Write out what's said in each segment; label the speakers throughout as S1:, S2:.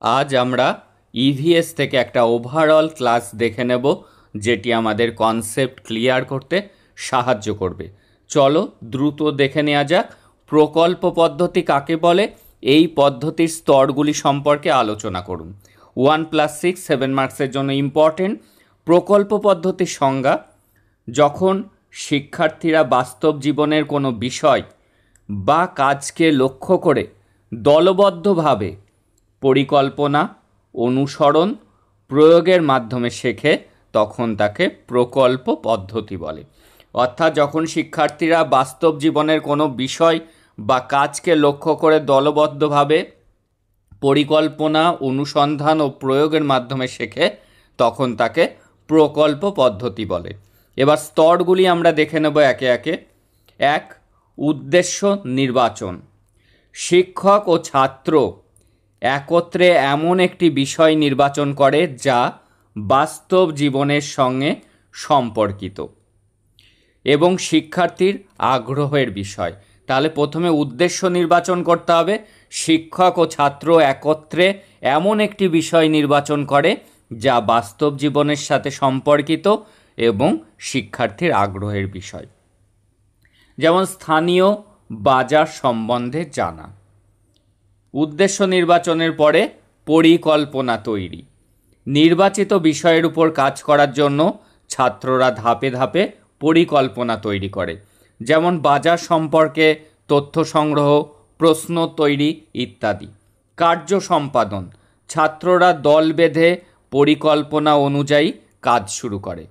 S1: আজ আমরা ইভিএস থেকে একটা ওভারঅল ক্লাস দেখে নেব, যেটি আমাদের কনসেপ্ট ক্লিয়ার করতে সাহায্য করবে। চলো দ্রুত দেখে নেওয়া যাক প্রকল্প পদ্ধতি কাকে বলে। এই পদ্ধতির স্তরগুলি সম্পর্কে আলোচনা করুন। 1+6 7 মার্কসের জন্য ইম্পর্টেন্ট। প্রকল্প পদ্ধতির সংজ্ঞা: যখন শিক্ষার্থীরা বাস্তব জীবনের কোনো বিষয় বা কাজকে লক্ষ্য করে দলবদ্ধভাবে পরিকল্পনা, অনুসরণ, প্রয়োগের মাধ্যমে শেখে, তখন তাকে প্রকল্প পদ্ধতি বলে। অর্থাৎ যখন শিক্ষার্থীরা বাস্তব জীবনের কোনো বিষয় বা কাজকে লক্ষ্য করে দলবদ্ধভাবে পরিকল্পনা, অনুসন্ধান ও প্রয়োগের মাধ্যমে শেখে, তখন তাকে প্রকল্প পদ্ধতি বলে। এবার স্তরগুলি আমরা দেখে নেব একে একে। 1. উদ্দেশ্য নির্বাচন: শিক্ষক ও ছাত্র একত্রে এমন একটি বিষয় নির্বাচন করে যা বাস্তব জীবনের সঙ্গে সম্পর্কিত এবং শিক্ষার্থীর আগ্রহের বিষয়। তাহলে প্রথমে উদ্দেশ্য নির্বাচন করতে হবে। শিক্ষক ও ছাত্র একত্রে এমন একটি বিষয় নির্বাচন করে যা বাস্তব জীবনের সাথে সম্পর্কিত এবং শিক্ষার্থীর আগ্রহের বিষয়। যেমন স্থানীয় বাজার সম্বন্ধে জানা। উদ্দেশ্য নির্বাচনের পরে পরিকল্পনা তৈরি: নির্বাচিত বিষয়ের উপর কাজ করার জন্য ছাত্ররা ধাপে ধাপে পরিকল্পনা তৈরি করে। যেমন বাজার সম্পর্কে তথ্য সংগ্রহ, প্রশ্ন তৈরি ইত্যাদি। কার্য সম্পাদন: ছাত্ররা দল বেঁধে পরিকল্পনা অনুযায়ী কাজ শুরু করে।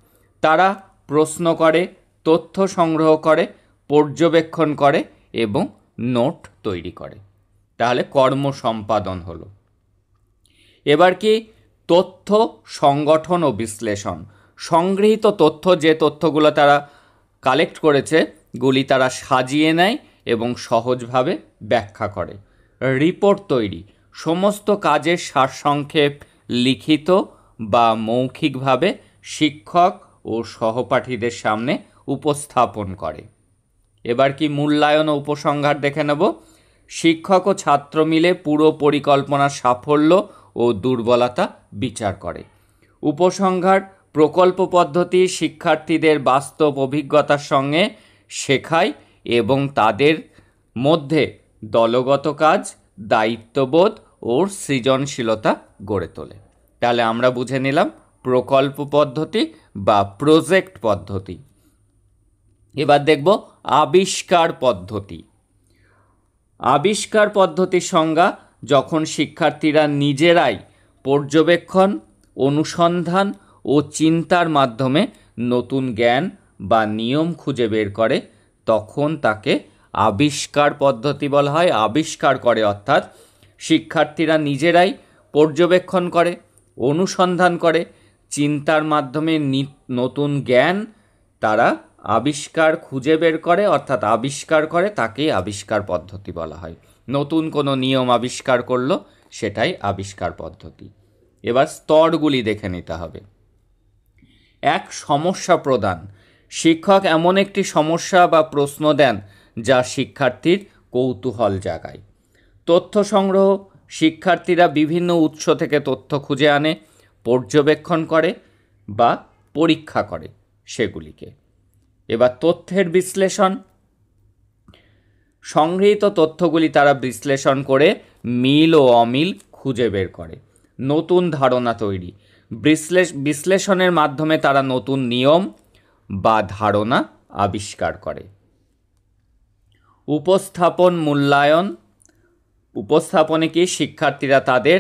S1: তারা প্রশ্ন করে, তথ্য সংগ্রহ করে, পর্যবেক্ষণ করে এবং নোট তৈরি করে। তাহলে কর্ম সম্পাদন হলো। এবার কি তথ্য সংগঠন ও বিশ্লেষণ: সংগৃহীত তথ্য, যে তথ্যগুলো তারা কালেক্ট করেছে, গুলি তারা সাজিয়ে নেয় এবং সহজভাবে ব্যাখ্যা করে। রিপোর্ট তৈরি: সমস্ত কাজের সারসংক্ষেপ লিখিত বা মৌখিকভাবে শিক্ষক ও সহপাঠীদের সামনে উপস্থাপন করে। এবার কি মূল্যায়ন ও উপসংহার দেখে নেব। শিক্ষক ও ছাত্র মিলে পুরো পরিকল্পনার সাফল্য ও দুর্বলতা বিচার করে। উপসংহার: প্রকল্প পদ্ধতি শিক্ষার্থীদের বাস্তব অভিজ্ঞতার সঙ্গে শেখায় এবং তাদের মধ্যে দলগত কাজ, দায়িত্ববোধ ও সৃজনশীলতা গড়ে তোলে। তাহলে আমরা বুঝে নিলাম প্রকল্প পদ্ধতি বা প্রজেক্ট পদ্ধতি। এবার দেখব আবিষ্কার পদ্ধতি। আবিষ্কার পদ্ধতির সংজ্ঞা: যখন শিক্ষার্থীরা নিজেরাই পর্যবেক্ষণ, অনুসন্ধান ও চিন্তার মাধ্যমে নতুন জ্ঞান বা নিয়ম খুঁজে বের করে, তখন তাকে আবিষ্কার পদ্ধতি বলা হয়। আবিষ্কার করে অর্থাৎ শিক্ষার্থীরা নিজেরাই পর্যবেক্ষণ করে, অনুসন্ধান করে, চিন্তার মাধ্যমে নতুন জ্ঞান তারা আবিষ্কার খুঁজে বের করে, অর্থাৎ আবিষ্কার করে, তাকেই আবিষ্কার পদ্ধতি বলা হয়। নতুন কোনো নিয়ম আবিষ্কার করলো, সেটাই আবিষ্কার পদ্ধতি। এবার স্তরগুলি দেখে নিতে হবে। 1. সমস্যা প্রদান: শিক্ষক এমন একটি সমস্যা বা প্রশ্ন দেন যা শিক্ষার্থীর কৌতূহল জাগায়। তথ্য সংগ্রহ: শিক্ষার্থীরা বিভিন্ন উৎস থেকে তথ্য খুঁজে আনে, পর্যবেক্ষণ করে বা পরীক্ষা করে সেগুলিকে। এবার তথ্যের বিশ্লেষণ: সংগৃহীত তথ্যগুলি তারা বিশ্লেষণ করে মিল ও অমিল খুঁজে বের করে। নতুন ধারণা তৈরি: বিশ্লেষণের মাধ্যমে তারা নতুন নিয়ম বা ধারণা আবিষ্কার করে। উপস্থাপন মূল্যায়ন: উপস্থাপনে কি শিক্ষার্থীরা তাদের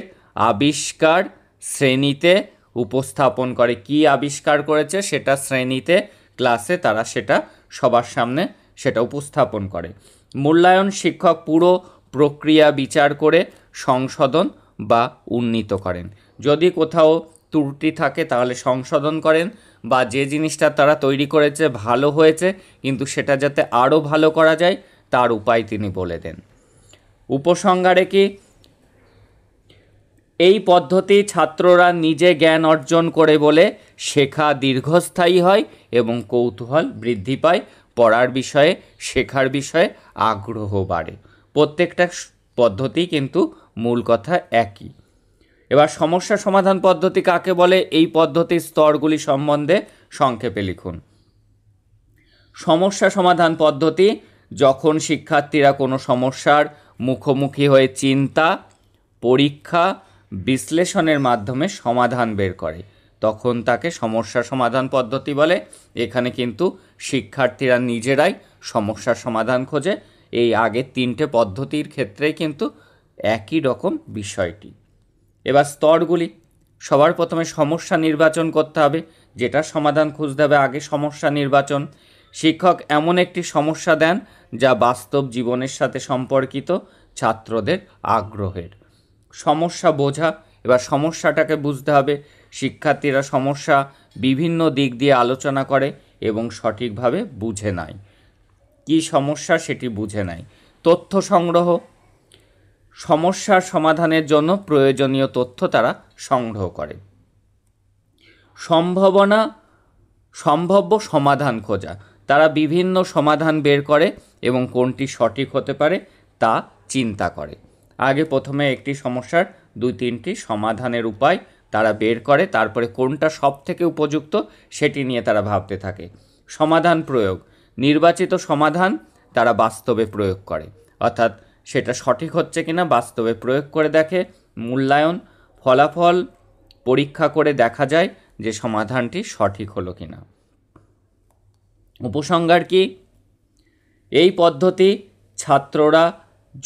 S1: আবিষ্কার শ্রেণীতে উপস্থাপন করে। কি আবিষ্কার করেছে সেটা শ্রেণীতে, ক্লাসে তারা সেটা সবার সামনে সেটা উপস্থাপন করে। মূল্যায়ন: শিক্ষক পুরো প্রক্রিয়া বিচার করে সংশোধন বা উন্নীত করেন। যদি কোথাও ত্রুটি থাকে তাহলে সংশোধন করেন, বা যে জিনিসটা তারা তৈরি করেছে ভালো হয়েছে কিন্তু সেটা যাতে আরও ভালো করা যায় তার উপায় তিনি বলে দেন। উপসংহারে কি এই পদ্ধতি ছাত্ররা নিজে জ্ঞান অর্জন করে বলে শেখা দীর্ঘস্থায়ী হয় এবং কৌতূহল বৃদ্ধি পায়, পড়ার বিষয়ে, শেখার বিষয়ে আগ্রহ বাড়ে। প্রত্যেকটা পদ্ধতি কিন্তু মূল কথা একই। এবার সমস্যা সমাধান পদ্ধতি কাকে বলে, এই পদ্ধতির স্তরগুলি সম্বন্ধে সংক্ষেপে লিখুন। সমস্যা সমাধান পদ্ধতি যখন শিক্ষার্থীরা কোনো সমস্যার মুখোমুখি হয়ে চিন্তা, পরীক্ষা, বিশ্লেষণের মাধ্যমে সমাধান বের করে তখন তাকে সমস্যা সমাধান পদ্ধতি বলে। এখানে কিন্তু শিক্ষার্থীরা নিজেরাই সমস্যার সমাধান খোঁজে। এই আগের 3টে পদ্ধতির ক্ষেত্রেই কিন্তু একই রকম বিষয়টি। এবার স্তরগুলি, সবার প্রথমে সমস্যা নির্বাচন করতে হবে, যেটা সমাধান খুঁজতে হবে আগে সমস্যা নির্বাচন। শিক্ষক এমন একটি সমস্যা দেন যা বাস্তব জীবনের সাথে সম্পর্কিত, ছাত্রদের আগ্রহের। সমস্যা বোঝা, এবার সমস্যাটাকে বুঝতে হবে। শিক্ষার্থীরা সমস্যা বিভিন্ন দিক দিয়ে আলোচনা করে এবং সঠিকভাবে বুঝে নেয়। কী সমস্যা সেটি বুঝে নেয়। তথ্য সংগ্রহ, সমস্যার সমাধানের জন্য প্রয়োজনীয় তথ্য তারা সংগ্রহ করে। সম্ভাব্য সমাধান খোঁজা, তারা বিভিন্ন সমাধান বের করে এবং কোনটি সঠিক হতে পারে তা চিন্তা করে। আগে প্রথমে একটি সমস্যার 2-3টি সমাধানের উপায় তারা বের করে, তারপরে কোনটা সবথেকে উপযুক্ত সেটি নিয়ে তারা ভাবতে থাকে। সমাধান প্রয়োগ, নির্বাচিত সমাধান তারা বাস্তবে প্রয়োগ করে, অর্থাৎ সেটা সঠিক হচ্ছে কিনা বাস্তবে প্রয়োগ করে দেখে। মূল্যায়ন, ফলাফল পরীক্ষা করে দেখা যায় যে সমাধানটি সঠিক হলো কিনা। উপসংহার কি, এই পদ্ধতি ছাত্ররা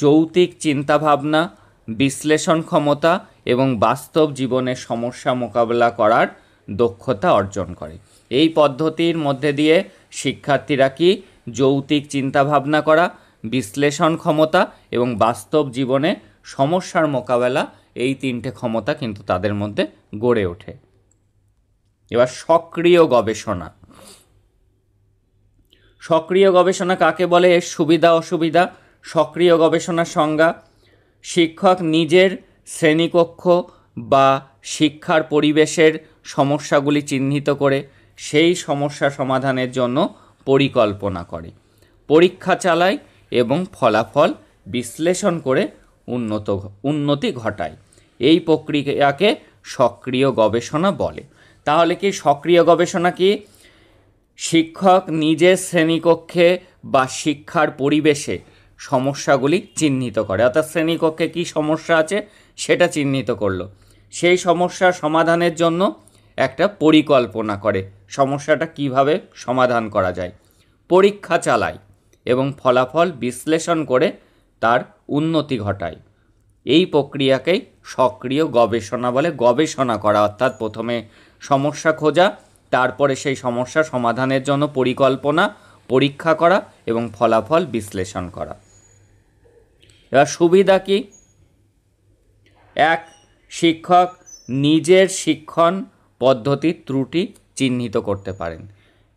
S1: যৌক্তিক চিন্তাভাবনা, বিশ্লেষণ ক্ষমতা এবং বাস্তব জীবনের সমস্যা মোকাবেলা করার দক্ষতা অর্জন করে। এই পদ্ধতির মধ্যে দিয়ে শিক্ষার্থীরা কি যৌক্তিক চিন্তাভাবনা করা, বিশ্লেষণ ক্ষমতা এবং বাস্তব জীবনে সমস্যার মোকাবেলা, এই 3টে ক্ষমতা কিন্তু তাদের মধ্যে গড়ে ওঠে। এবার সক্রিয় গবেষণা। সক্রিয় গবেষণা কাকে বলে, এর সুবিধা অসুবিধা। সক্রিয় গবেষণার সংজ্ঞা, শিক্ষক নিজের শ্রেণীকক্ষ বা শিক্ষার পরিবেশের সমস্যাগুলি চিহ্নিত করে সেই সমস্যা সমাধানের জন্য পরিকল্পনা করে, পরীক্ষা চালায় এবং ফলাফল বিশ্লেষণ করে উন্নতি ঘটায়। এই প্রক্রিয়াকে সক্রিয় গবেষণা বলে। তাহলে কি সক্রিয় গবেষণা কি, শিক্ষক নিজের শ্রেণীকক্ষে বা শিক্ষার পরিবেশে সমস্যাগুলি চিহ্নিত করে, অর্থাৎ শ্রেণীকক্ষে কী সমস্যা আছে সেটা চিহ্নিত করলো, সেই সমস্যার সমাধানের জন্য একটা পরিকল্পনা করে সমস্যাটা কিভাবে সমাধান করা যায়, পরীক্ষা চালায় এবং ফলাফল বিশ্লেষণ করে তার উন্নতি ঘটায়। এই প্রক্রিয়াকেই সক্রিয় গবেষণা বলে। গবেষণা করা অর্থাৎ প্রথমে সমস্যা খোঁজা, তারপরে সেই সমস্যা সমাধানের জন্য পরিকল্পনা, পরীক্ষা করা এবং ফলাফল বিশ্লেষণ করা। এবার সুবিধা কি, 1. শিক্ষক নিজের শিক্ষণ পদ্ধতির ত্রুটি চিহ্নিত করতে পারেন।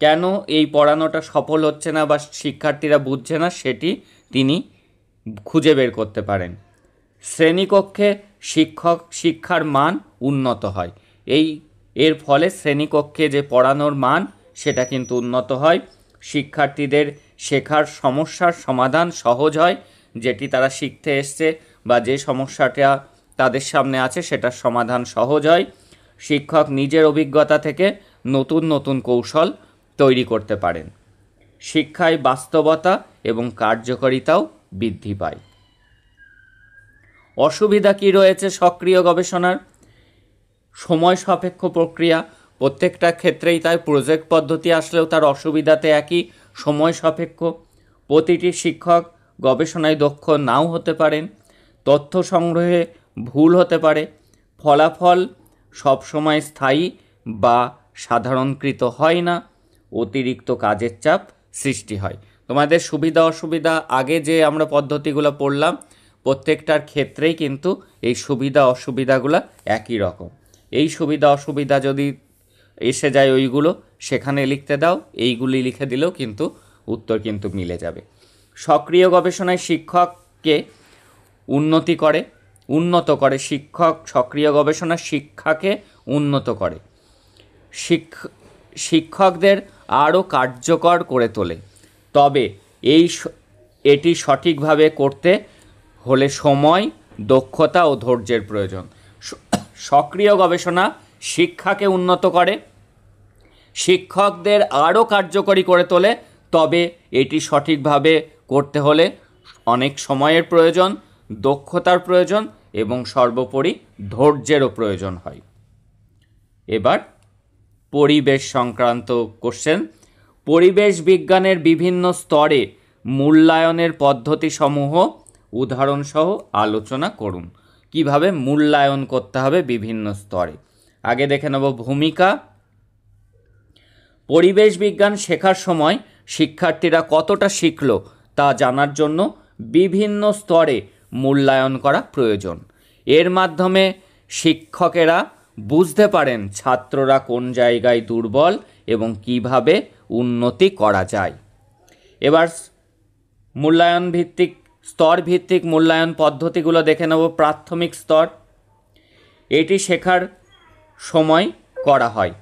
S1: কেন এই পড়ানোটা সফল হচ্ছে না বা শিক্ষার্থীরা বুঝছে না সেটি তিনি খুঁজে বের করতে পারেন। শ্রেণীকক্ষে শিক্ষার মান উন্নত হয়, এর ফলে শ্রেণীকক্ষে যে পড়ানোর মান সেটা কিন্তু উন্নত হয়। শিক্ষার্থীদের শেখার সমস্যার সমাধান সহজ হয়, যেটি তারা শিখতে এসছে বা যে সমস্যাটা তাদের সামনে আছে সেটার সমাধান সহজ হয়। শিক্ষক নিজের অভিজ্ঞতা থেকে নতুন নতুন কৌশল তৈরি করতে পারেন। শিক্ষায় বাস্তবতা এবং কার্যকারিতাও বৃদ্ধি পায়। অসুবিধা কি রয়েছে সক্রিয় গবেষণার, সময় সাপেক্ষ প্রক্রিয়া, প্রত্যেকটা ক্ষেত্রেই তাই প্রজেক্ট পদ্ধতি আসলেও তার অসুবিধাতে একই, সময় সাপেক্ষ। প্রতিটি শিক্ষক গবেষণায় দক্ষ নাও হতে পারেন, তথ্য সংগ্রহে ভুল হতে পারে, ফলাফল সবসময় স্থায়ী বা সাধারণকৃত হয় না, অতিরিক্ত কাজের চাপ সৃষ্টি হয়। তোমাদের সুবিধা অসুবিধা আগে যে আমরা পদ্ধতিগুলো পড়লাম প্রত্যেকটার ক্ষেত্রেই কিন্তু এই সুবিধা অসুবিধাগুলো একই রকম। এই সুবিধা অসুবিধা যদি এসে যায় ওইগুলো সেখানে লিখতে দাও, এইগুলি লিখে দিলেও কিন্তু উত্তর কিন্তু মিলে যাবে। সক্রিয় গবেষণায় শিক্ষককে উন্নত করে সক্রিয় গবেষণা শিক্ষাকে উন্নত করে, শিক্ষকদের আরও কার্যকর করে তোলে। তবে এটি সঠিকভাবে করতে হলে সময়, দক্ষতা ও ধৈর্যের প্রয়োজন। সক্রিয় গবেষণা শিক্ষাকে উন্নত করে, শিক্ষকদের আরও কার্যকরী করে তোলে, তবে এটি সঠিকভাবে করতে হলে অনেক সময়ের প্রয়োজন, দক্ষতার প্রয়োজন এবং সর্বোপরি ধৈর্যেরও প্রয়োজন হয়। এবার পরিবেশ সংক্রান্ত কোশ্চেন। পরিবেশ বিজ্ঞানের বিভিন্ন স্তরে মূল্যায়নের পদ্ধতিসমূহ উদাহরণসহ আলোচনা করুন। কিভাবে মূল্যায়ন করতে হবে বিভিন্ন স্তরে। আগে দেখে নেব ভূমিকা। পরিবেশ বিজ্ঞান শেখার সময় শিক্ষার্থীরা কতটা শিখল তা জানার জন্য বিভিন্ন স্তরে মূল্যায়ন করা প্রয়োজন। এর মাধ্যমে শিক্ষকেরা বুঝতে পারেন ছাত্ররা কোন জায়গায় দুর্বল এবং কিভাবে উন্নতি করা যায়। এবার মূল্যায়ন ভিত্তিক স্তর ভিত্তিক মূল্যায়ন পদ্ধতিগুলো দেখে নেব। প্রাথমিক স্তর, এটি শেখার সময় করা হয়।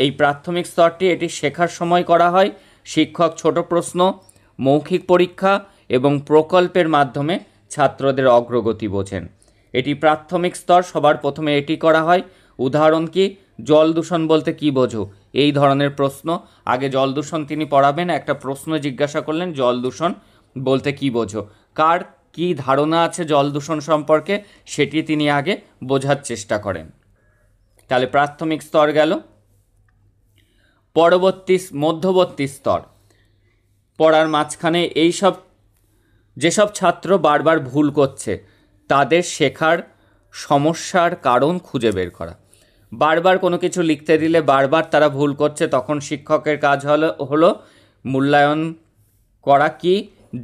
S1: এই প্রাথমিক স্তরটি এটি শেখার সময় করা হয়। শিক্ষক ছোট প্রশ্ন, মৌখিক পরীক্ষা এবং প্রকল্পের মাধ্যমে ছাত্রদের অগ্রগতি বোঝেন। এটি প্রাথমিক স্তর, সবার প্রথমে এটি করা হয়। উদাহরণ কি? জল দূষণ বলতে কি বোঝো? এই ধরনের প্রশ্ন আগে জল দূষণ তিনি পড়াবেন, একটা প্রশ্ন জিজ্ঞাসা করলেন জল দূষণ বলতে কি বোঝো, কার কি ধারণা আছে জল দূষণ সম্পর্কে সেটি তিনি আগে বোঝার চেষ্টা করেন। তাহলে প্রাথমিক স্তর গেল। মধ্যবর্তী স্তর, পড়ার মাঝখানে যেসব ছাত্র বারবার ভুল করছে তাদের শেখার সমস্যার কারণ খুঁজে বের করা। বারবার কোনো কিছু লিখতে দিলে বারবার তারা ভুল করছে, তখন শিক্ষকের কাজ হলো মূল্যায়ন করা কি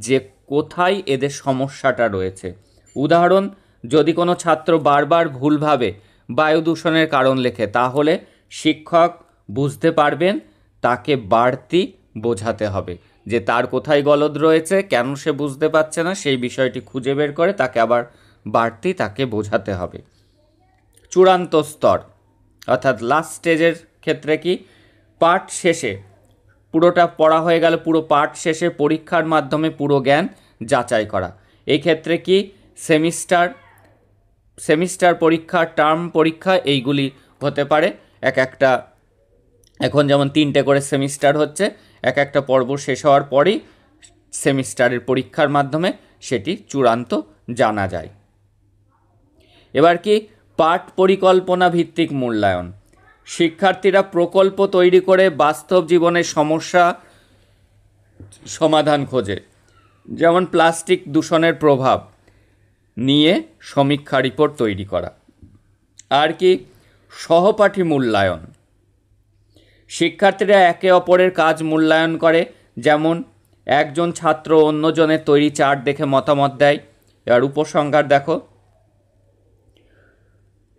S1: যে কোথায় এদের সমস্যাটা রয়েছে। উদাহরণ, যদি কোনো ছাত্র বারবার ভুলভাবে বায়ু দূষণের কারণ লেখে তাহলে শিক্ষক বুঝতে পারবেন তাকে বাড়তি বোঝাতে হবে যে তার কোথায় গলদ রয়েছে, কেন সে বুঝতে পারছে না সেই বিষয়টি খুঁজে বের করে তাকে আবার বাড়তি তাকে বোঝাতে হবে। চূড়ান্ত স্তর অর্থাৎ লাস্ট স্টেজের ক্ষেত্রে কি, পাঠ শেষে পুরোটা পড়া হয়ে গেল, পুরো পাঠ শেষে পরীক্ষার মাধ্যমে পুরো জ্ঞান যাচাই করা। এই ক্ষেত্রে কি সেমিস্টার পরীক্ষা, টার্ম পরীক্ষা এইগুলি হতে পারে। এখন যেমন 3টে করে সেমিস্টার হচ্ছে, একটা পর্ব শেষ হওয়ার পরেই সেমিস্টারের পরীক্ষার মাধ্যমে সেটি চূড়ান্ত জানা যায়। এবার কি পাঠ পরিকল্পনা ভিত্তিক মূল্যায়ন। শিক্ষার্থীরা প্রকল্প তৈরি করে বাস্তব জীবনের সমস্যা সমাধান খোঁজে, যেমন প্লাস্টিক দূষণের প্রভাব নিয়ে সমীক্ষা রিপোর্ট তৈরি করা। আর কি সহপাঠী মূল্যায়ন। শিক্ষার্থীরা একে অপরের কাজ মূল্যায়ন করে, যেমন একজন ছাত্র অন্যজনের তৈরি চার্ট দেখে মতামত দেয়। এবার উপসংহার দেখো।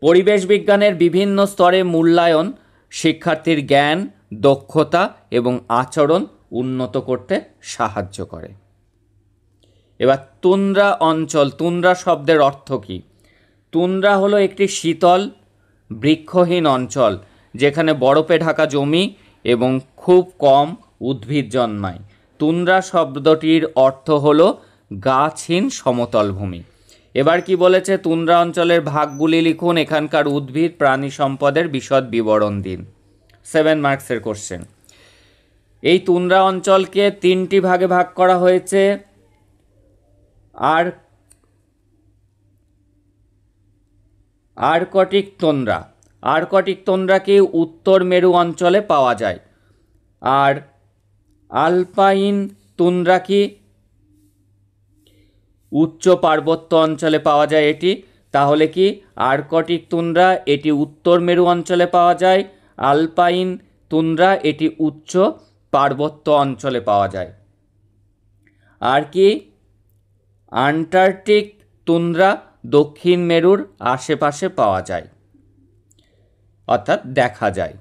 S1: পরিবেশ বিজ্ঞানের বিভিন্ন স্তরে মূল্যায়ন শিক্ষার্থীর জ্ঞান, দক্ষতা এবং আচরণ উন্নত করতে সাহায্য করে। এবার তুন্দ্রা অঞ্চল। তুন্দ্রা শব্দের অর্থ কী? তুন্দ্রা হলো একটি শীতল বৃক্ষহীন অঞ্চল যেখানে বরফে ঢাকা জমি এবং খুব কম উদ্ভিদ জন্মায়। তুন্দ্রা শব্দটির অর্থ হলো গাছহীন সমতল ভূমি। এবার কি বলেছে? তুন্দ্রা অঞ্চলের ভাগগুলি লিখুন, এখানকার উদ্ভিদ প্রাণী সম্পদের বিশদ বিবরণ দিন। 7 মার্কসের কোশ্চেন। এই তুন্দ্রা অঞ্চলকে 3টি ভাগে ভাগ করা হয়েছে। Arctic tundra. আর্কটিক তুন্দ্রাকে উত্তর মেরু অঞ্চলে পাওয়া যায়। আর আলপাইন তুন্দ্রা কি উচ্চ পার্বত্য অঞ্চলে পাওয়া যায়। তাহলে কি আর্কটিক তুন্দ্রা এটি উত্তর মেরু অঞ্চলে পাওয়া যায়, আলপাইন তুন্দ্রা এটি উচ্চ পার্বত্য অঞ্চলে পাওয়া যায়। আর কি আন্টার্কটিক তুন্দ্রা দক্ষিণ মেরুর আশেপাশে পাওয়া যায়, অর্থাৎ দেখা যায়।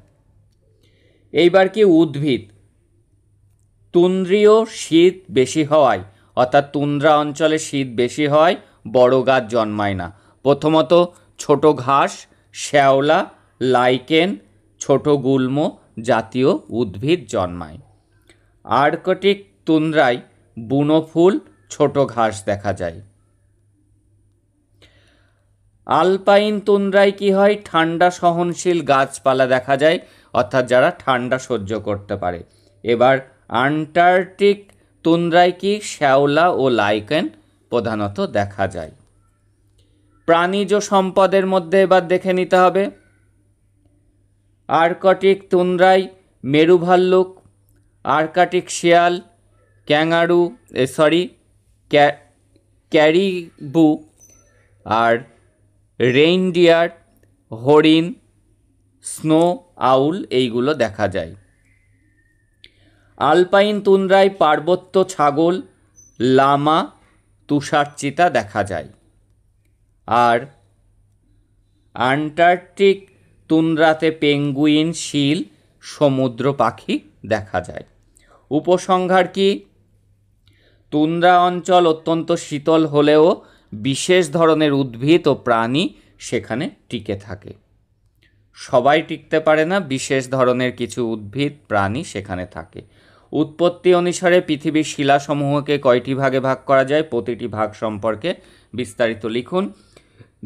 S1: এইবার কি উদ্ভিদ। তুন্দ্রীয় শীত বেশি হওয়ায়, অর্থাৎ তুন্দ্রা অঞ্চলে শীত বেশি হওয়ায় বড় গাছ জন্মায় না। প্রথমত ছোট ঘাস, শ্যাওলা, লাইকেন, ছোট গুল্ম জাতীয় উদ্ভিদ জন্মায়। আর্কটিক তুন্দ্রায় বুনো ফুল, ছোট ঘাস দেখা যায়। আলপাইন তুন্দ্রায় কি হয়, ঠান্ডা সহনশীল গাছপালা দেখা যায়, অর্থাৎ যারা ঠান্ডা সহ্য করতে পারে। এবার আন্টার্কটিক তুন্দ্রায় কি, শ্যাওলা ও লাইকেন প্রধানত দেখা যায়। প্রাণীজ সম্পদের মধ্যে এবার দেখে নিতে হবে। আর্কটিক তুন্দ্রায় মেরু ভাল্লুক, আর্কটিক শিয়াল, ক্যারিবু আর রেইনডিয়ার, হরিণ, স্নো আউল এইগুলো দেখা যায়। আলপাইন তুন্দ্রায় পার্বত্য ছাগল, লামা, তুষার চিতা দেখা যায়। আর আন্টার্কটিক তুন্দ্রাতে পেঙ্গুইন, শিল, সমুদ্র পাখি দেখা যায়। উপসংহার কি, তুন্দ্রা অঞ্চল অত্যন্ত শীতল হলেও বিশেষ ধরনের উদ্ভিদ ও প্রাণী সেখানে টিকে থাকে। সবাই টিকতে পারে না, বিশেষ ধরনের কিছু উদ্ভিদ প্রাণী সেখানে থাকে। উৎপত্তি অনুসারে পৃথিবীর শিলাসমূহকে কয়টি ভাগে ভাগ করা যায়, প্রতিটি ভাগ সম্পর্কে বিস্তারিত লিখুন।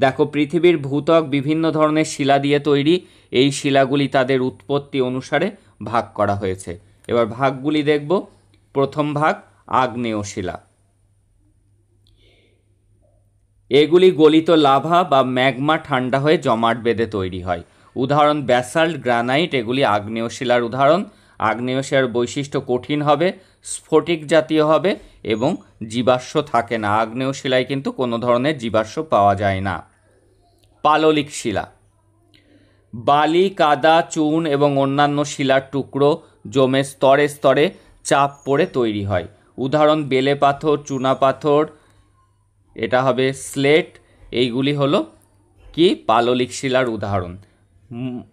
S1: দেখো, পৃথিবীর ভূত্বক বিভিন্ন ধরনের শিলা দিয়ে তৈরি। এই শিলাগুলি তাদের উৎপত্তি অনুসারে ভাগ করা হয়েছে। এবার ভাগগুলি দেখব। প্রথম ভাগ আগ্নেয় শিলা। এগুলি গলিত লাভা বা ম্যাগমা ঠান্ডা হয়ে জমাট বেঁধে তৈরি হয়। উদাহরণ ব্যাসাল্ট, গ্রানাইট, এগুলি আগ্নেয় শিলার উদাহরণ। আগ্নেয় শিলার বৈশিষ্ট্য কঠিন হবে, স্ফটিক জাতীয় হবে এবং জীবাশ্ম থাকে না। আগ্নেয় শিলায় কিন্তু কোনো ধরনের জীবাশ্ম পাওয়া যায় না। পাললিক শিলা, বালি, কাদা, চুন এবং অন্যান্য শিলার টুকরো জমে স্তরে স্তরে চাপ পড়ে তৈরি হয়। উদাহরণ বেলে পাথর, চুনা পাথর, এটা হবে স্লেট। এইগুলি হলো কি, পাললিক শিলার উদাহরণ।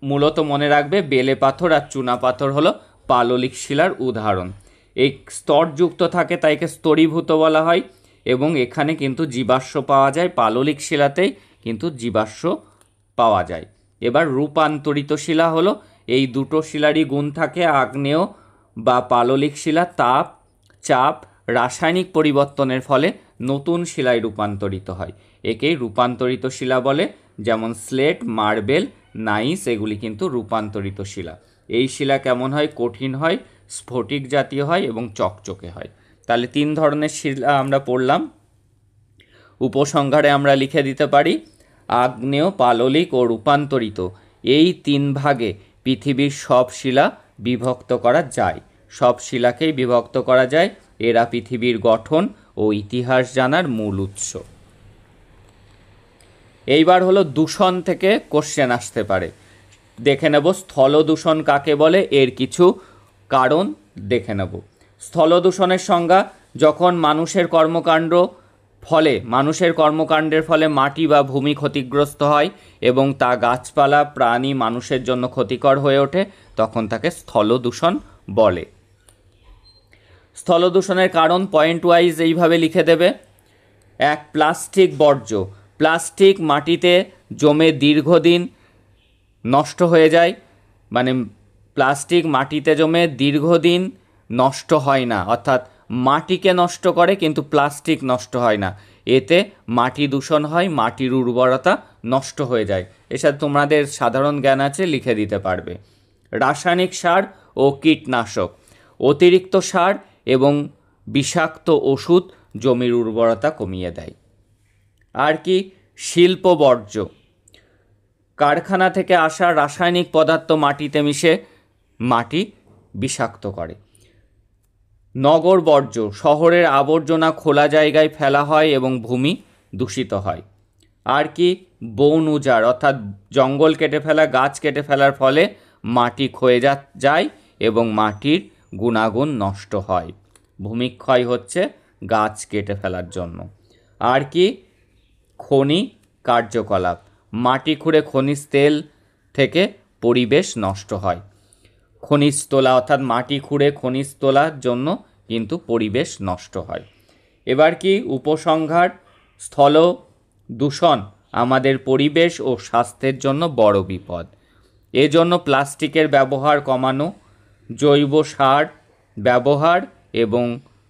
S1: মূলত মনে রাখবে, বেলে পাথর আর চুনা পাথর হলো পাললিক শিলার উদাহরণ। এই স্তরযুক্ত থাকে, তাই একে স্তরীভূত বলা হয় এবং এখানে কিন্তু জীবাশ্ম পাওয়া যায়। পাললিক শিলাতেই কিন্তু জীবাশ্ম পাওয়া যায়। এবার রূপান্তরিত শিলা হলো, এই দুটো শিলারই গুণ থাকে। আগ্নেয় বা পাললিক শিলা তাপ, চাপ, রাসায়নিক পরিবর্তনের ফলে নতুন শিলায় রূপান্তরিত হয়। একেই রূপান্তরিত শিলা বলে। যেমন স্লেট, মার্বেল, নাইস, এগুলি কিন্তু রূপান্তরিত শিলা। এই শিলা কেমন হয়, কঠিন হয়, স্ফটিক জাতীয় হয় এবং চকচকে হয়। তাহলে 3 ধরনের শিলা আমরা পড়লাম। উপসংহারে আমরা লিখে দিতে পারি, আগ্নেয়, পাললিক ও রূপান্তরিত এই 3 ভাগে পৃথিবীর সব শিলা বিভক্ত করা যায়। সব শিলাকেই বিভক্ত করা যায়। এরা পৃথিবীর গঠন ও ইতিহাস জানার মূল উৎস। এইবার হলো দূষণ থেকে কোশ্চেন আসতে পারে। দেখে নেব স্থল দূষণ কাকে বলে, এর কিছু কারণ দেখে নেব। স্থল দূষণের সংজ্ঞা, যখন মানুষের কর্মকাণ্ডের ফলে মাটি বা ভূমি ক্ষতিগ্রস্ত হয় এবং তা গাছপালা, প্রাণী, মানুষের জন্য ক্ষতিকর হয়ে ওঠে, তখন তাকে স্থল দূষণ বলে। স্থল দূষণের কারণ পয়েন্ট ওয়াইজ এইভাবে লিখে দেবে। 1, প্লাস্টিক বর্জ্য। প্লাস্টিক মাটিতে জমে দীর্ঘদিন নষ্ট হয়ে যায়, মানে প্লাস্টিক মাটিতে জমে দীর্ঘদিন নষ্ট হয় না, অর্থাৎ মাটিকে নষ্ট করে কিন্তু প্লাস্টিক নষ্ট হয় না। এতে মাটি দূষণ হয়, মাটির উর্বরতা নষ্ট হয়ে যায়। এসব তোমাদের সাধারণ জ্ঞান আছে, লিখে দিতে পারবে। রাসায়নিক সার ও কীটনাশক, অতিরিক্ত সার এবং বিষাক্ত ওষুধ জমির উর্বরতা কমিয়ে দেয়। আর কি, শিল্প বর্জ্য, কারখানা থেকে আসা রাসায়নিক পদার্থ মাটিতে মিশে মাটি বিষাক্ত করে। নগর বর্জ্য, শহরের আবর্জনা খোলা জায়গায় ফেলা হয় এবং ভূমি দূষিত হয়। আর কি, বন উজাড়, অর্থাৎ জঙ্গল কেটে ফেলা, গাছ কেটে ফেলার ফলে মাটি ক্ষয়ে যায় এবং মাটির গুণাগুণ নষ্ট হয়। ভূমিক্ষয় হচ্ছে গাছ কেটে ফেলার জন্য। আর কি, খনি কার্যকলাপ, মাটি খুঁড়ে খনিজ তেল থেকে পরিবেশ নষ্ট হয়। খনিজ তোলা, অর্থাৎ মাটি খুঁড়ে খনিজ তোলার জন্য কিন্তু পরিবেশ নষ্ট হয়। এবার কি, উপসংহার, স্থল দূষণ আমাদের পরিবেশ ও স্বাস্থ্যের জন্য বড় বিপদ। এজন্য প্লাস্টিকের ব্যবহার কমানো, জৈব সার ব্যবহার এবং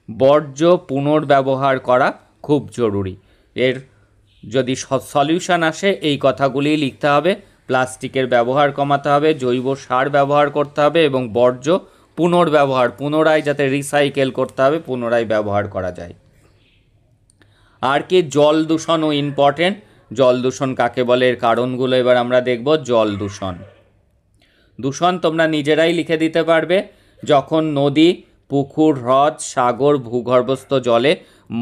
S1: বর্জ্য পুনর্ব্যবহার করা খুব জরুরি। এর যদি সলিউশন আসে এই কথাগুলি লিখতে হবে। প্লাস্টিকের ব্যবহার কমাতে হবে, জৈব সার ব্যবহার করতে হবে এবং বর্জ্য পুনর্ব্যবহার, পুনরায় যাতে রিসাইকেল করতে হবে, পুনরায় ব্যবহার করা যায়। আর কি জল দূষণও ইম্পর্টেন্ট। জল দূষণ কাকে বলে, এর কারণগুলো এবার আমরা দেখব। জল দূষণ দূষণ তোমরা নিজেরাই লিখে দিতে পারবে। যখন নদী, পুকুর, হ্রদ, সাগর, ভূগর্ভস্থ জলে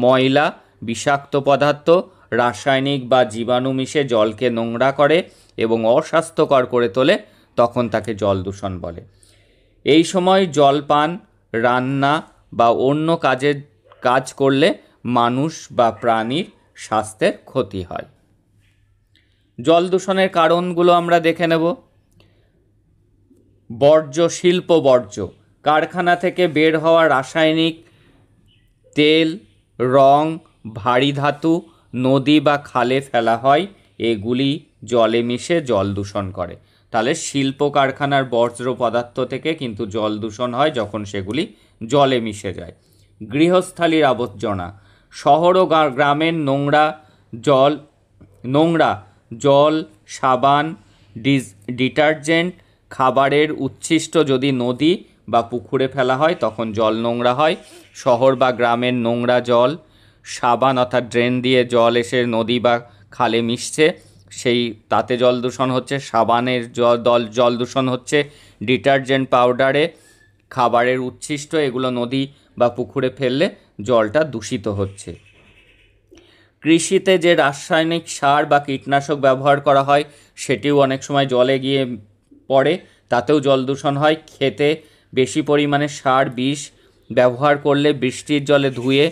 S1: ময়লা, বিষাক্ত পদার্থ, রাসায়নিক বা জীবাণু মিশে জলকে নোংরা করে এবং অস্বাস্থ্যকর করে তোলে, তখন তাকে জল দূষণ বলে। এই সময় জল পান, রান্না বা অন্য কাজ করলে মানুষ বা প্রাণীর স্বাস্থ্যের ক্ষতি হয়। জল দূষণের কারণগুলো আমরা দেখে নেব। বর্জ্য, শিল্প বর্জ্য, কারখানা থেকে বের হওয়া রাসায়নিক তেল, রং, ভারী ধাতু নদী বা খালে ফেলা হয়, এগুলি জলে মিশে জল দূষণ করে। তাহলে শিল্প কারখানার বর্জ্য পদার্থ থেকে কিন্তু জল দূষণ হয় যখন সেগুলি জলে মিশে যায়। গৃহস্থালির আবর্জনা, শহর ও গ্রামের নোংরা জল, সাবান, ডিটারজেন্ট, খাবারের উচ্ছিষ্ট যদি নদী বা পুকুরে ফেলা হয় তখন জল নোংরা হয়। শহর বা গ্রামের নোংরা জল, সাবান অর্থাৎ ড্রেন দিয়ে জল এসে নদী বা খালে মিশছে, তাতে জল দূষণ হচ্ছে। সাবানের জল দূষণ হচ্ছে। ডিটারজেন্ট পাউডারে খাবারের উচ্ছিষ্ট, এগুলো নদী বা পুকুরে ফেললে জলটা দূষিত হচ্ছে। কৃষিতে যে রাসায়নিক সার বা কীটনাশক ব্যবহার করা হয় সেটিও অনেক সময় জলে গিয়ে পড়ে, তাতেও জল দূষণ হয়। খেতে বেশি পরিমাণে সার, বিষ ব্যবহার করলে বৃষ্টির জলে ধুয়ে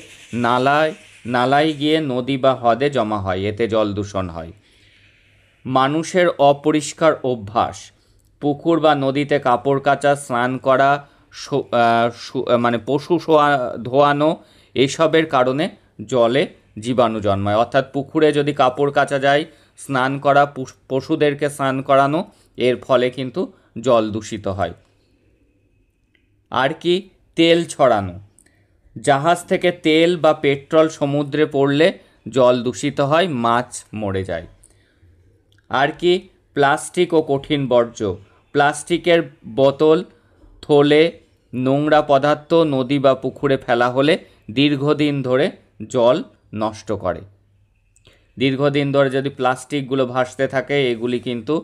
S1: নালায় গিয়ে নদী বা হ্রদে জমা হয়, এতে জল দূষণ হয়। মানুষের অপরিষ্কার অভ্যাস, পুকুর বা নদীতে কাপড় কাচা, স্নান করা, পশু ধোয়ানো, এসবের কারণে জলে জীবাণু জন্মায়। অর্থাৎ পুকুরে যদি কাপড় কাচা যায়, স্নান করা, পশুদেরকে স্নান করানো, এর ফলে কিন্তু জল দূষিত হয়। আর কি তেল ছড়ানো, জাহাজ থেকে তেল বা পেট্রোল সমুদ্রে পড়লে জল দূষিত হয়, মাছ মরে যায়। আর কি প্লাস্টিক ও কঠিন বর্জ্য, প্লাস্টিকের বোতল, থলে, নোংরা পদার্থ নদী বা পুকুরে ফেলা হলে দীর্ঘদিন ধরে জল নষ্ট করে। দীর্ঘদিন ধরে যদি প্লাস্টিকগুলো ভাসতে থাকে, এগুলি কিন্তু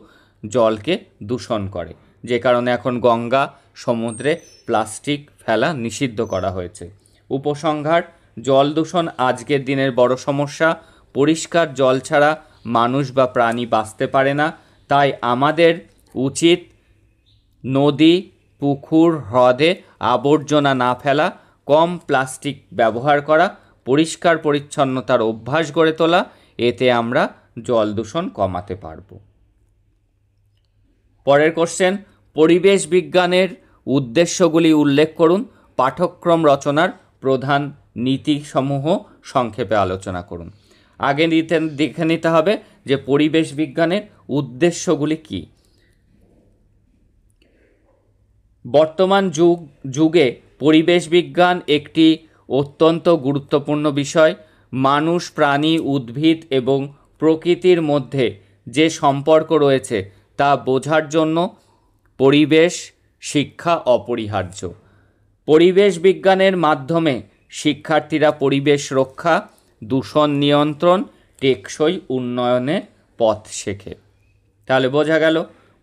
S1: জলকে দূষণ করে, যে কারণে এখন গঙ্গা, সমুদ্রে প্লাস্টিক ফেলা নিষিদ্ধ করা হয়েছে। উপসংহার, জল দূষণ আজকের দিনের বড় সমস্যা। পরিষ্কার জল ছাড়া মানুষ বা প্রাণী বাঁচতে পারে না। তাই আমাদের উচিত নদী, পুকুর, হ্রদে আবর্জনা না ফেলা, কম প্লাস্টিক ব্যবহার করা, পরিষ্কার পরিচ্ছন্নতার অভ্যাস গড়ে তোলা, এতে আমরা জল দূষণ কমাতে পারব। পরের কোশ্চেন, পরিবেশ বিজ্ঞানের উদ্দেশ্যগুলি উল্লেখ করুন। পাঠ্যক্রম রচনার প্রধান নীতিসমূহ সংক্ষেপে আলোচনা করুন। আগে দেখে নিতে হবে যে পরিবেশ বিজ্ঞানের উদ্দেশ্যগুলি কী। বর্তমান যুগে পরিবেশ বিজ্ঞান একটি অত্যন্ত গুরুত্বপূর্ণ বিষয়। মানুষ, প্রাণী, উদ্ভিদ এবং প্রকৃতির মধ্যে যে সম্পর্ক রয়েছে তা বোঝার জন্য পরিবেশ শিক্ষা অপরিহার্য। পরিবেশ বিজ্ঞানের মাধ্যমে শিক্ষার্থীরা পরিবেশ রক্ষা, দূষণ নিয়ন্ত্রণ, টেকসই উন্নয়নের পথ শেখে। তাহলে বোঝা গেল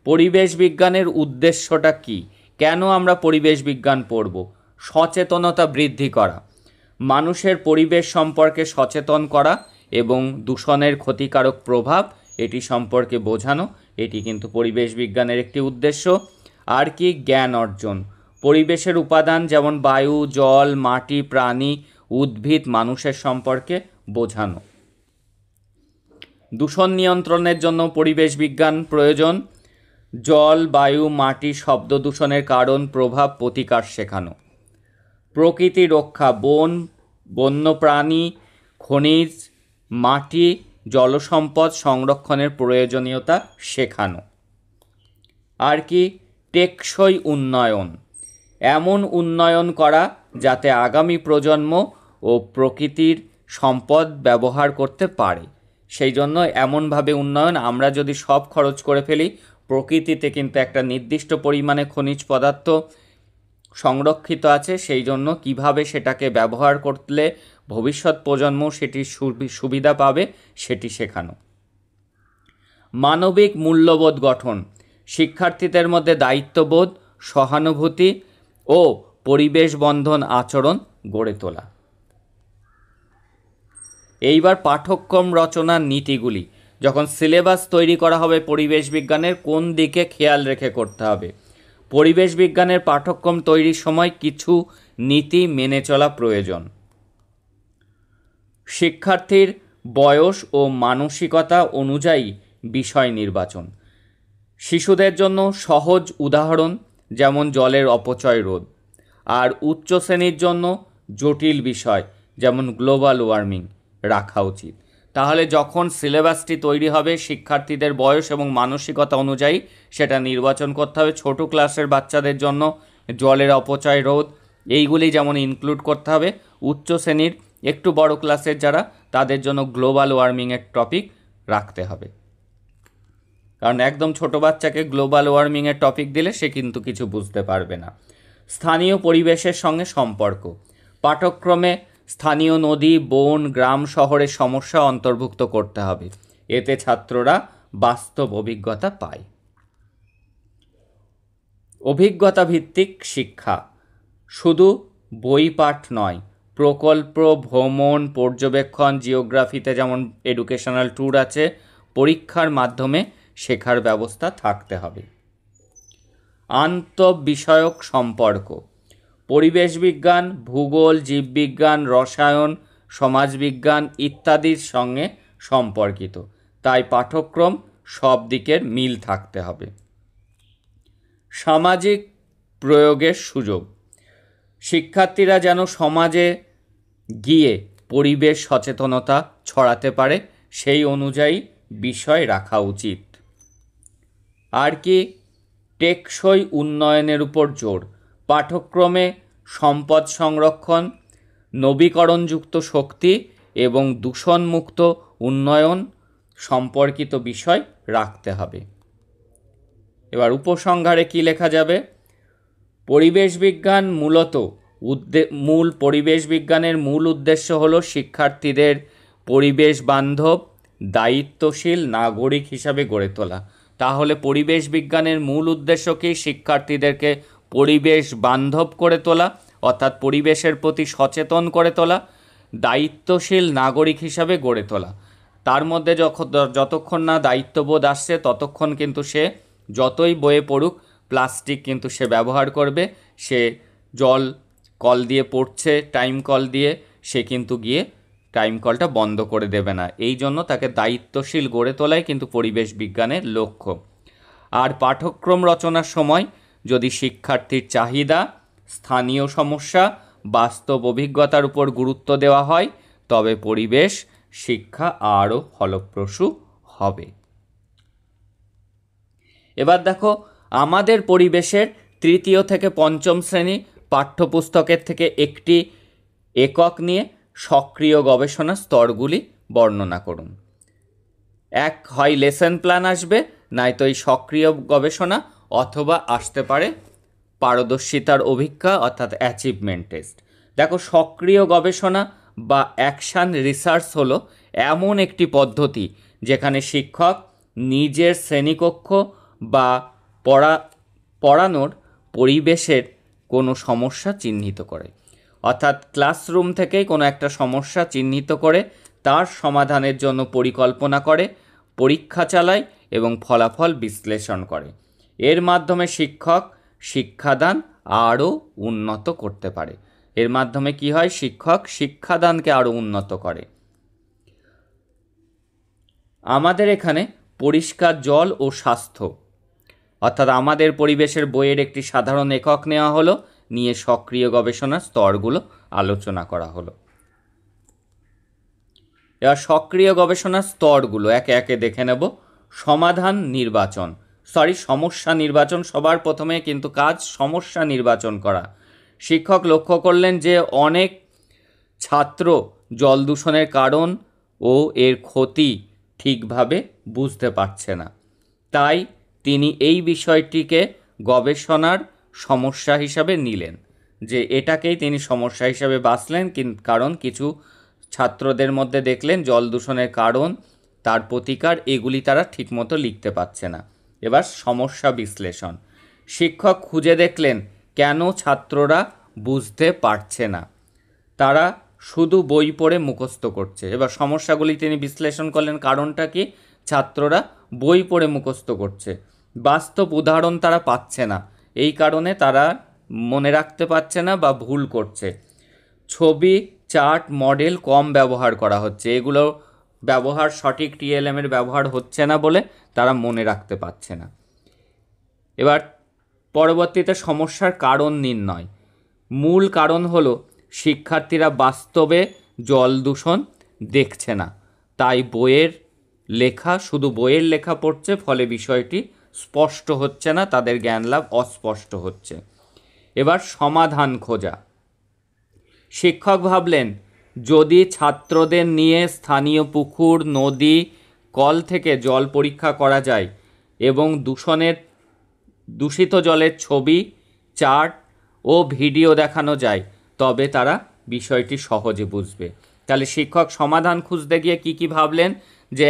S1: পরিবেশ বিজ্ঞানের উদ্দেশ্যটা কী, কেন আমরা পরিবেশ বিজ্ঞান পড়ব। সচেতনতা বৃদ্ধি করা, মানুষের পরিবেশ সম্পর্কে সচেতন করা এবং দূষণের ক্ষতিকারক প্রভাব এটি সম্পর্কে বোঝানো, এটি কিন্তু পরিবেশ বিজ্ঞানের একটি উদ্দেশ্য। আর কি জ্ঞান অর্জন, পরিবেশের উপাদান যেমন বায়ু, জল, মাটি, প্রাণী, উদ্ভিদ, মানুষের সম্পর্কে বোঝানো। দূষণ নিয়ন্ত্রণের জন্য পরিবেশ বিজ্ঞান প্রয়োজন। জল, বায়ু, মাটি, শব্দ দূষণের কারণ, প্রভাব, প্রতিকার শেখানো। প্রকৃতি রক্ষা, বন্যপ্রাণী, খনিজ, মাটি, জলসম্পদ সংরক্ষণের প্রয়োজনীয়তা শেখানো। আর কি টেকসই উন্নয়ন, এমন উন্নয়ন করা যাতে আগামী প্রজন্ম ও প্রকৃতির সম্পদ ব্যবহার করতে পারে সেই জন্য এমনভাবে উন্নয়ন, আমরা যদি সব খরচ করে ফেলি, প্রকৃতিতে কিন্তু একটা নির্দিষ্ট পরিমাণে খনিজ পদার্থ সংরক্ষিত আছে, সেই জন্য কিভাবে সেটাকে ব্যবহার করলে ভবিষ্যৎ প্রজন্ম সেটির সুবিধা পাবে সেটি শেখানো। মানবিক মূল্যবোধ গঠন, শিক্ষার্থীদের মধ্যে দায়িত্ববোধ, সহানুভূতি ও পরিবেশ বন্ধন আচরণ গড়ে তোলা। এইবার পাঠ্যক্রম রচনার নীতিগুলি, যখন সিলেবাস তৈরি করা হবে পরিবেশ বিজ্ঞানের, কোন দিকে খেয়াল রেখে করতে হবে। পরিবেশ বিজ্ঞানের পাঠ্যক্রম তৈরির সময় কিছু নীতি মেনে চলা প্রয়োজন। শিক্ষার্থীর বয়স ও মানসিকতা অনুযায়ী বিষয় নির্বাচন। শিশুদের জন্য সহজ উদাহরণ যেমন জলের অপচয় রোধ, আর উচ্চ শ্রেণীর জন্য জটিল বিষয় যেমন গ্লোবাল ওয়ার্মিং রাখা উচিত। তাহলে যখন সিলেবাসটি তৈরি হবে শিক্ষার্থীদের বয়স এবং মানসিকতা অনুযায়ী সেটা নির্বাচন করতে হবে। ছোট ক্লাসের বাচ্চাদের জন্য জলের অপচয় রোধ এইগুলি যেমন ইনক্লুড করতে হবে। উচ্চ শ্রেণীর একটু বড় ক্লাসের যারা, তাদের জন্য গ্লোবাল ওয়ার্মিংয়ের টপিক রাখতে হবে। কারণ একদম ছোট বাচ্চাকে গ্লোবাল ওয়ার্মিংয়ের টপিক দিলে সে কিন্তু কিছু বুঝতে পারবে না। স্থানীয় পরিবেশের সঙ্গে সম্পর্ক, পাঠ্যক্রমে স্থানীয় নদী, বন, গ্রাম, শহরের সমস্যা অন্তর্ভুক্ত করতে হবে, এতে ছাত্ররা বাস্তব অভিজ্ঞতা পায়। অভিজ্ঞতা ভিত্তিক শিক্ষা, শুধু বই পাঠ নয়, প্রকল্প, ভ্রমণ, পর্যবেক্ষণ, জিওগ্রাফিতে যেমন এডুকেশনাল ট্যুর আছে, পরীক্ষার মাধ্যমে শেখার ব্যবস্থা থাকতে হবে। আন্তঃবিষয়ক সম্পর্ক, পরিবেশ বিজ্ঞান, ভূগোল, জীববিজ্ঞান, রসায়ন, সমাজবিজ্ঞান ইত্যাদির সঙ্গে সম্পর্কিত, তাই পাঠ্যক্রম সব দিকের মিল থাকতে হবে। সামাজিক প্রয়োগের সুযোগ, শিক্ষার্থীরা যেন সমাজে গিয়ে পরিবেশ সচেতনতা ছড়াতে পারে সেই অনুযায়ী বিষয় রাখা উচিত। আর কি, টেকসই উন্নয়নের উপর জোর, পাঠ্যক্রমে সম্পদ সংরক্ষণ, নবীকরণযুক্ত শক্তি এবং দূষণমুক্ত উন্নয়ন সম্পর্কিত বিষয় রাখতে হবে। এবার উপসংহারে কি লেখা যাবে? পরিবেশ বিজ্ঞান পরিবেশ বিজ্ঞানের মূল উদ্দেশ্য হলো শিক্ষার্থীদের পরিবেশ বান্ধব দায়িত্বশীল নাগরিক হিসাবে গড়ে তোলা। তাহলে পরিবেশ বিজ্ঞানের মূল উদ্দেশ্য কি? শিক্ষার্থীদেরকে পরিবেশ বান্ধব করে তোলা, অর্থাৎ পরিবেশের প্রতি সচেতন করে তোলা, দায়িত্বশীল নাগরিক হিসাবে গড়ে তোলা। তার মধ্যে যতক্ষণ না দায়িত্ববোধ আসছে ততক্ষণ কিন্তু সে যতই বয়ে পড়ুক প্লাস্টিক কিন্তু সে ব্যবহার করবে। সে জল কল দিয়ে পড়ছে, টাইম কল দিয়ে, সে কিন্তু গিয়ে টাইম কলটা বন্ধ করে দেবে না। এই জন্য তাকে দায়িত্বশীল গড়ে তোলাই কিন্তু পরিবেশ বিজ্ঞানের লক্ষ্য। আর পাঠ্যক্রম রচনার সময় যদি শিক্ষার্থীর চাহিদা, স্থানীয় সমস্যা, বাস্তব অভিজ্ঞতার উপর গুরুত্ব দেওয়া হয় তবে পরিবেশ শিক্ষা আরও ফলপ্রসূ হবে। এবার দেখো, আমাদের পরিবেশের তৃতীয় থেকে পঞ্চম শ্রেণী পাঠ্যপুস্তকের থেকে একটি একক নিয়ে সক্রিয় গবেষণা স্তরগুলি বর্ণনা করুন। এক হয় লেসন প্ল্যান আসবে, নয়তো এই সক্রিয় গবেষণা, অথবা আসতে পারে পারদর্শিতার অভিজ্ঞতা অর্থাৎ অ্যাচিভমেন্ট টেস্ট। দেখো, সক্রিয় গবেষণা বা অ্যাকশান রিসার্চ হলো এমন একটি পদ্ধতি যেখানে শিক্ষক নিজের শ্রেণীকক্ষ বা পড়ানোর পরিবেশের কোনো সমস্যা চিহ্নিত করে, অর্থাৎ ক্লাসরুম থেকেই কোনো একটা সমস্যা চিহ্নিত করে তার সমাধানের জন্য পরিকল্পনা করে, পরীক্ষা চালায় এবং ফলাফল বিশ্লেষণ করে। এর মাধ্যমে শিক্ষক শিক্ষাদান আরও উন্নত করতে পারে। এর মাধ্যমে কি হয়? শিক্ষক শিক্ষাদানকে আরও উন্নত করে। আমাদের এখানে পরিষ্কার জল ও স্বাস্থ্য, অর্থাৎ আমাদের পরিবেশের বইয়ের একটি সাধারণ একক নেওয়া হলো, নিয়ে সক্রিয় গবেষণার স্তরগুলো আলোচনা করা হলো। এবার সক্রিয় গবেষণার স্তরগুলো একে একে দেখে নেব। সমস্যা নির্বাচন। সবার প্রথমে কিন্তু কাজ সমস্যা নির্বাচন করা। শিক্ষক লক্ষ্য করলেন যে অনেক ছাত্র জল দূষণের কারণ ও এর ক্ষতি ঠিকভাবে বুঝতে পারছে না। তাই তিনি এই বিষয়টিকে গবেষণার সমস্যা হিসাবে নিলেন, যে এটাকেই তিনি সমস্যা হিসাবে বাছলেন, কারণ কিছু ছাত্রদের মধ্যে দেখলেন জল দূষণের কারণ, তার প্রতিকার, এগুলি তারা ঠিকমতো লিখতে পারছে না। এবার সমস্যা বিশ্লেষণ। শিক্ষক খুঁজে দেখলেন কেন ছাত্ররা বুঝতে পারছে না, তারা শুধু বই পড়ে মুখস্থ করছে। এবার সমস্যাগুলি তিনি বিশ্লেষণ করলেন, কারণটা কি? ছাত্ররা বই পড়ে মুখস্থ করছে, বাস্তব উদাহরণ তারা পাচ্ছে না, এই কারণে তারা মনে রাখতে পারছে না বা ভুল করছে। ছবি, চার্ট, মডেল কম ব্যবহার করা হচ্ছে, এগুলো ব্যবহার সঠিক টিএলএমের ব্যবহার হচ্ছে না বলে তারা মনে রাখতে পারছে না। এবার পরবর্তীতে সমস্যার কারণ নির্ণয়। মূল কারণ হলো শিক্ষার্থীরা বাস্তবে জল দূষণ দেখছে না, তাই শুধু বইয়ের লেখা পড়ছে, ফলে বিষয়টি স্পষ্ট হচ্ছে না, তাদের জ্ঞান লাভ অস্পষ্ট হচ্ছে। এবার সমাধান খোঁজা। শিক্ষক ভাবলেন যদি ছাত্রদের নিয়ে স্থানীয় পুকুর, নদী, কল থেকে জল পরীক্ষা করা যায় এবং দূষিত জলের ছবি, চার্ট ও ভিডিও দেখানো যায়, তবে তারা বিষয়টি সহজে বুঝবে। তাহলে শিক্ষক সমাধান খুঁজতে গিয়ে কি ভাবলেন, যে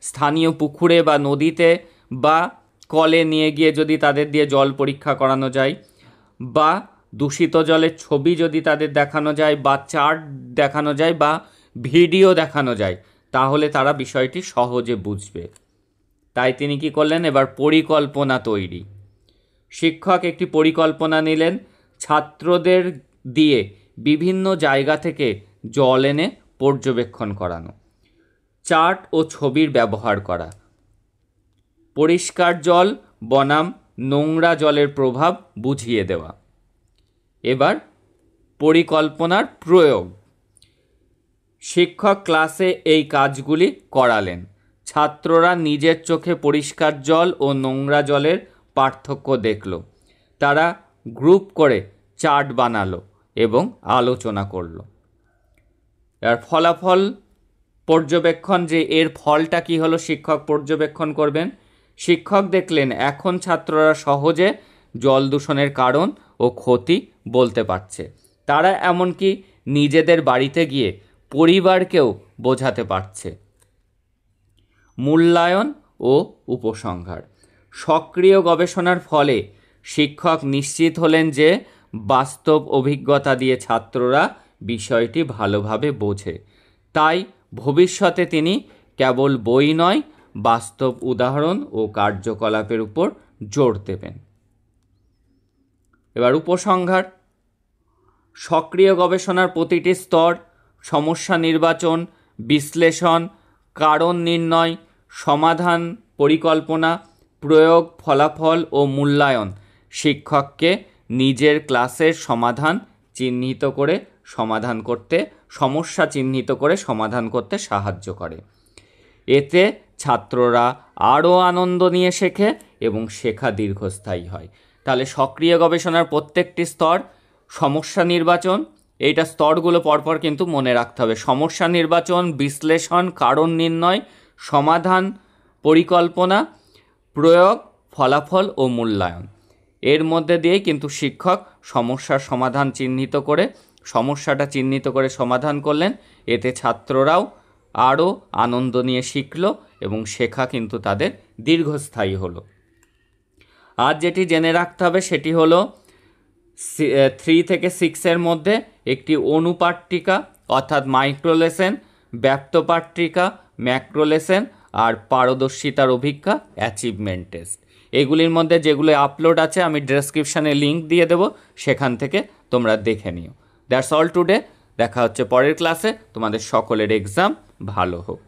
S1: স্থানীয় পুকুরে বা নদীতে বা কলে নিয়ে গিয়ে যদি তাদের দিয়ে জল পরীক্ষা করানো যায়, বা দূষিত জলের ছবি যদি তাদের দেখানো যায়, বা চার্ট দেখানো যায়, বা ভিডিও দেখানো যায়, তাহলে তারা বিষয়টি সহজে বুঝবে। তাই তিনি কি করলেন, এবার পরিকল্পনা তৈরি। শিক্ষক একটি পরিকল্পনা নিলেন, ছাত্রদের দিয়ে বিভিন্ন জায়গা থেকে জল এনে পর্যবেক্ষণ করানো, চার্ট ও ছবির ব্যবহার করা, পরিষ্কার জল বনাম নোংরা জলের প্রভাব বুঝিয়ে দেওয়া। এবার পরিকল্পনার প্রয়োগ। শিক্ষক ক্লাসে এই কাজগুলি করালেন, ছাত্ররা নিজের চোখে পরিষ্কার জল ও নোংরা জলের পার্থক্য দেখল, তারা গ্রুপ করে চার্ট বানালো এবং আলোচনা করলো। এর ফলাফল পর্যবেক্ষণ, যে এর ফলটা কি হলো শিক্ষক পর্যবেক্ষণ করবেন। শিক্ষক দেখলেন এখন ছাত্ররা সহজে জল দূষণের কারণ ও ক্ষতি বলতে পারছে, তারা এমনকি নিজেদের বাড়িতে গিয়ে পরিবারকেও বোঝাতে পারছে। মূল্যায়ন ও উপসংহার। সক্রিয় গবেষণার ফলে শিক্ষক নিশ্চিত হলেন যে বাস্তব অভিজ্ঞতা দিয়ে ছাত্ররা বিষয়টি ভালোভাবে বোঝে, তাই ভবিষ্যতে তিনি কেবল বই নয়, বাস্তব উদাহরণ ও কার্যকলাপের উপর জোর দেবেন। এবার উপসংহার। সক্রিয় গবেষণার প্রতিটি স্তর, সমস্যা নির্বাচন, বিশ্লেষণ, কারণ নির্ণয়, সমাধান, পরিকল্পনা, প্রয়োগ, ফলাফল ও মূল্যায়ন শিক্ষককে নিজের ক্লাসের সমস্যা চিহ্নিত করে সমাধান করতে সাহায্য করে। এতে ছাত্ররা আরও আনন্দ নিয়ে শেখে এবং শেখা দীর্ঘস্থায়ী হয়। তাহলে সক্রিয় গবেষণার প্রত্যেকটি স্তর, সমস্যা নির্বাচন, এইটা স্তরগুলো পরপর কিন্তু মনে রাখতে হবে। সমস্যা নির্বাচন, বিশ্লেষণ, কারণ নির্ণয়, সমাধান, পরিকল্পনা, প্রয়োগ, ফলাফল ও মূল্যায়ন, এর মধ্যে দিয়েই কিন্তু শিক্ষক সমস্যাটা চিহ্নিত করে সমাধান করলেন। এতে ছাত্ররাও আরও আনন্দ নিয়ে শিখল এবং শেখা কিন্তু তাদের দীর্ঘস্থায়ী হলো। আর যেটি জেনে রাখতে হবে সেটি হলো 3 থেকে 6 মধ্যে একটি অনুপাট্টিকা অর্থাৎ মাইক্রোলেসন, ব্যাপ্তপাট্টিকা ম্যাক্রোলেসন, আর পারদর্শিতার অভিজ্ঞতা অ্যাচিভমেন্ট টেস্ট, এগুলির মধ্যে যেগুলো আপলোড আছে আমি ডেসক্রিপশানে লিঙ্ক দিয়ে দেবো, সেখান থেকে তোমরা দেখে নিও। That's all today. দেখা হচ্ছে পরের ক্লাসে। তোমাদের সকলের এক্সাম ভালো হোক।